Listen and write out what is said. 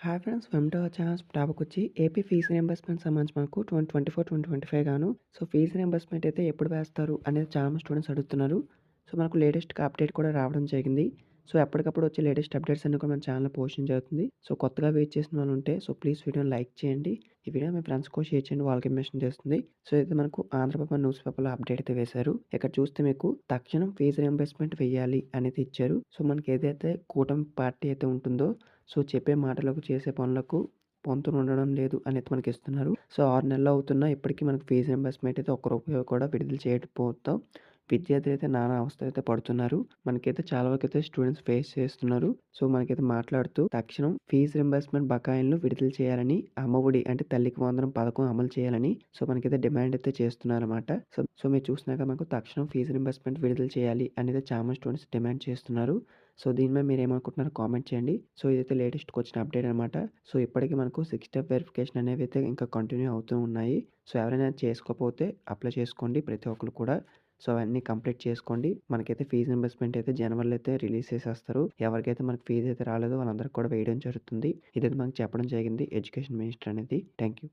Hi friends, welcome to our channel. Topic వచ్చి AP fee reimbursement సంబంధించి మనకు 2024, 2025 గాను. సో, ఫీజు రీయింబర్స్‌మెంట్ అయితే ఎప్పుడు వేస్తారు అనేది చాలా మంది స్టూడెంట్స్ అడుగుతున్నారు. సో, మనకు లేటెస్ట్‌గా అప్డేట్ కూడా రావడం జరిగింది. సో, ఎప్పటికప్పుడు వచ్చే లేటెస్ట్ అప్డేట్స్ అన్నీ కూడా మన ఛానల్‌లో పోస్టింగ్ జరుగుతుంది. సో, కొత్తగా వెయిట్ చేసిన వాళ్ళు ఉంటే ప్లీజ్ వీడియోని లైక్ చేయండి. ఈ వీడియో మీ ఫ్రెండ్స్‌కి కూడా షేర్ చేయండి. వాళ్ళకి ఇన్ఫర్మేషన్ తెలుస్తుంది. సో, అయితే మనకు ఆంధ్రప్రభ న్యూస్ పేపర్‌లో అప్డేట్ అయితే వేశారు. ఇక్కడ చూస్తే మీకు తక్షణం ఫీజు రీయింబర్స్‌మెంట్ వెయ్యాలి అనేది ఇచ్చారు. సో, మనకి ఏదైతే కూటమి పార్టీ అయితే ఉంటుందో సో, చెప్పే మాటలకు, చేసే పనులకు పొంతన ఉండడం లేదు అనేది మనకిస్తున్నారు. సో, 6 నెలలు అవుతున్నా ఇప్పటికి మనకు ఫీజు రీయింబర్స్‌మెంట్ అయితే ఒక్క రూపాయి కూడా విడుదల చేయకపోవడంతో విద్యార్థులైతే నానా అవస్థలైతే పడుతున్నారు. మనకైతే చాలా వరకైతే స్టూడెంట్స్ ఫేస్ చేస్తున్నారు. సో, మనకైతే మాట్లాడుతూ తక్షణం ఫీజు రీయింబర్స్‌మెంట్ బకాయిలను విడుదల చేయాలని, అమ్మఒడి అంటే తల్లికి వందనం పథకం అమలు చేయాలని మనకైతే డిమాండ్ అయితే చేస్తున్నారన్నమాట. సో, మీరు చూసినాక మనకు తక్షణం ఫీజు రీయింబర్స్‌మెంట్ విడుదల చేయాలి అనేది చాలా మంది స్టూడెంట్స్ డిమాండ్ చేస్తున్నారు. సో, దీని మీద మీరేమనుకుంటున్నారో కామెంట్ చేయండి. సో, ఇదైతే లేటెస్ట్‌గా వచ్చిన అప్డేట్ అనమాట. సో, ఇప్పటికి మనకు 6 స్టెప్ వెరిఫికేషన్ అనేవైతే ఇంకా కంటిన్యూ అవుతూ ఉన్నాయి. సో, ఎవరైనా చేసుకోకపోతే అప్లై చేసుకోండి ప్రతి ఒక్కరు కూడా. సో, అవన్నీ కంప్లీట్ చేసుకోండి. మనకైతే ఫీజు రీయింబర్స్‌మెంట్ అయితే జనవరిలో అయితే రిలీజ్ చేసేస్తారు. ఎవరికైతే మనకు ఫీజ్ అయితే రాలేదో వాళ్ళందరికి కూడా వేయడం జరుగుతుంది. ఇదైతే మనకు చెప్పడం జరిగింది ఎడ్యుకేషన్ మినిస్టర్ అనేది. Thank you.